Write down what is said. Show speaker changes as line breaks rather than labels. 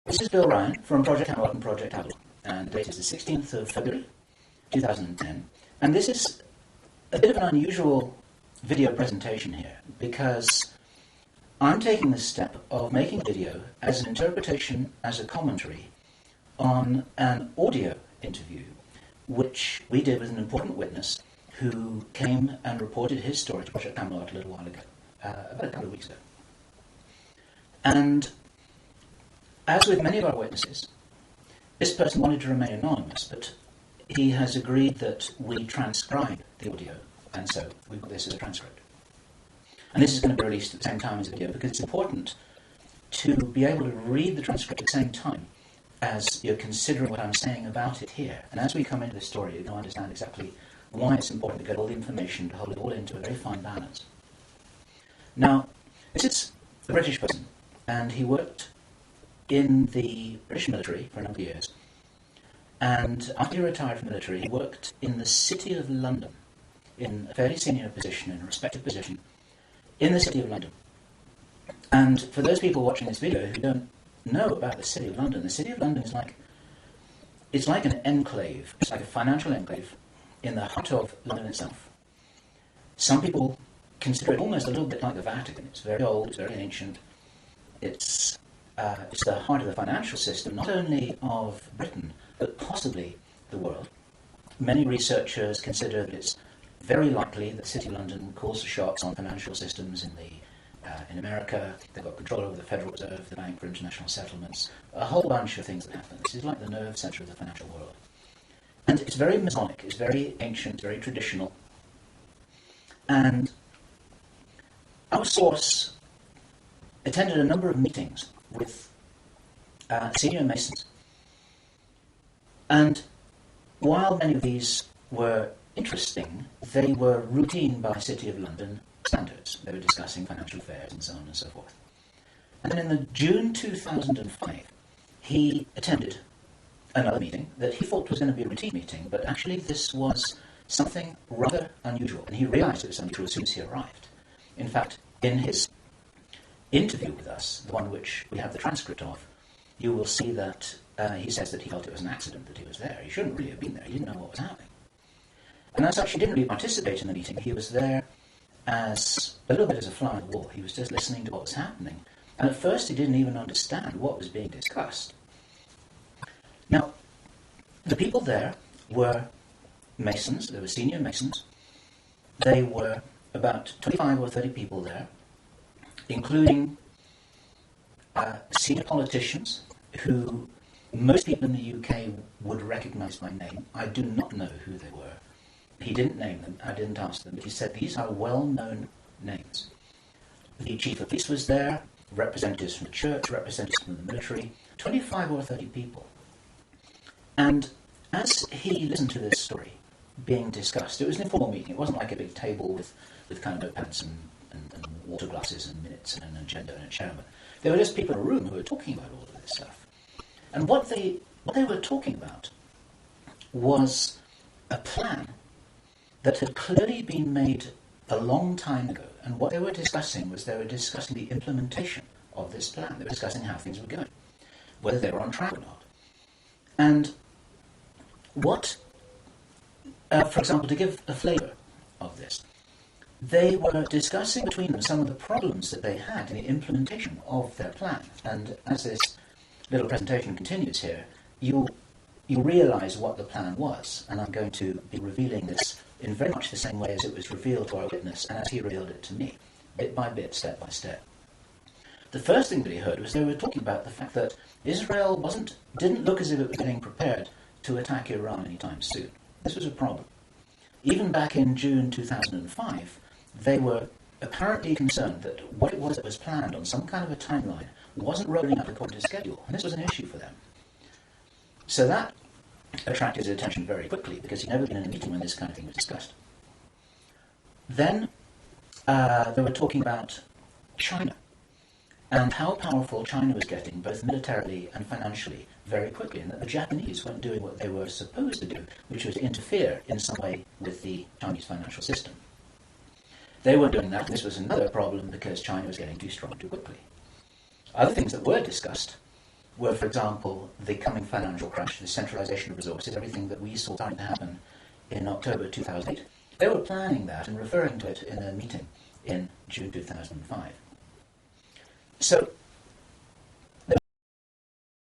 This is Bill Ryan from Project Camelot and Project Apple, and the date is the 16th of February 2010. And this is a bit of an unusual video presentation here, because I'm taking the step of making a video as an interpretation, as a commentary, on an audio interview which we did with an important witness who came and reported his story to Project Camelot a little while ago, about a couple of weeks ago. And as with many of our witnesses, this person wanted to remain anonymous, but he has agreed that we transcribe the audio, and so we've got this as a transcript. And this is going to be released at the same time as the video, because it's important to be able to read the transcript at the same time as you're considering what I'm saying about it here. And as we come into this story, you're going to understand exactly why it's important to get all the information, to hold it all into a very fine balance. Now, this is a British person, and he worked in the British military for a number of years. And after he retired from the military, he worked in the City of London, in a fairly senior position, in a respected position, in the City of London. And for those people watching this video who don't know about the City of London, the City of London is like an enclave. It's like a financial enclave in the heart of London itself. Some people consider it almost a little bit like the Vatican. It's very old, it's very ancient. It's the heart of the financial system, not only of Britain, but possibly the world. Many researchers consider that it's very likely that the City of London calls the shots on financial systems in America. They've got control over the Federal Reserve, the Bank for International Settlements, a whole bunch of things that happen. This is like the nerve center of the financial world. And it's very Masonic, it's very ancient, very traditional. And our source attended a number of meetings with senior Masons. And while many of these were interesting, they were routine by City of London standards. They were discussing financial affairs and so on and so forth. And then in the June 2005, he attended another meeting that he thought was going to be a routine meeting, but actually this was something rather unusual, and he realized it was unusual as soon as he arrived. In fact, in his interview with us, the one which we have the transcript of, you will see that he says that he felt it was an accident that he was there. He shouldn't really have been there. He didn't know what was happening. And as such, he didn't really participate in the meeting. He was there as a little bit as a fly on the wall. He was just listening to what was happening. And at first, he didn't even understand what was being discussed. Now, the people there were Masons. They were senior Masons. They were about 25 or 30 people there, including senior politicians who Most people in the UK would recognise my name. I do not know who they were. He didn't name them. I didn't ask them. But he said these are well-known names. The chief of police was there, representatives from the church, representatives from the military, 25 or 30 people. And as he listened to this story being discussed, it was an informal meeting. It wasn't like a big table with kind of notepads and water glasses and minutes and an agenda and a chairman. There were just people in a room who were talking about all of this stuff. And what they were talking about was a plan that had clearly been made a long time ago. And what they were discussing was the implementation of this plan. They were discussing how things were going, whether they were on track or not. And what, for example, to give a flavour of this, they were discussing between them some of the problems that they had in the implementation of their plan. And as this little presentation continues here, you'll realise what the plan was. And I'm going to be revealing this in very much the same way as it was revealed to our witness and as he revealed it to me, bit by bit, step by step. The first thing that he heard was they were talking about the fact that Israel didn't look as if it was getting prepared to attack Iran anytime soon. This was a problem. Even back in June 2005, they were apparently concerned that what it was that was planned on some kind of a timeline wasn't rolling out according to schedule, and this was an issue for them. So that attracted his attention very quickly, because he'd never been in a meeting when this kind of thing was discussed. Then they were talking about China, and how powerful China was getting, both militarily and financially, very quickly, and that the Japanese weren't doing what they were supposed to do, which was to interfere in some way with the Chinese financial system. They weren't doing that, and this was another problem because China was getting too strong too quickly. Other things that were discussed were, for example, the coming financial crash, the centralization of resources, everything that we saw starting to happen in October 2008. They were planning that and referring to it in a meeting in June 2005. So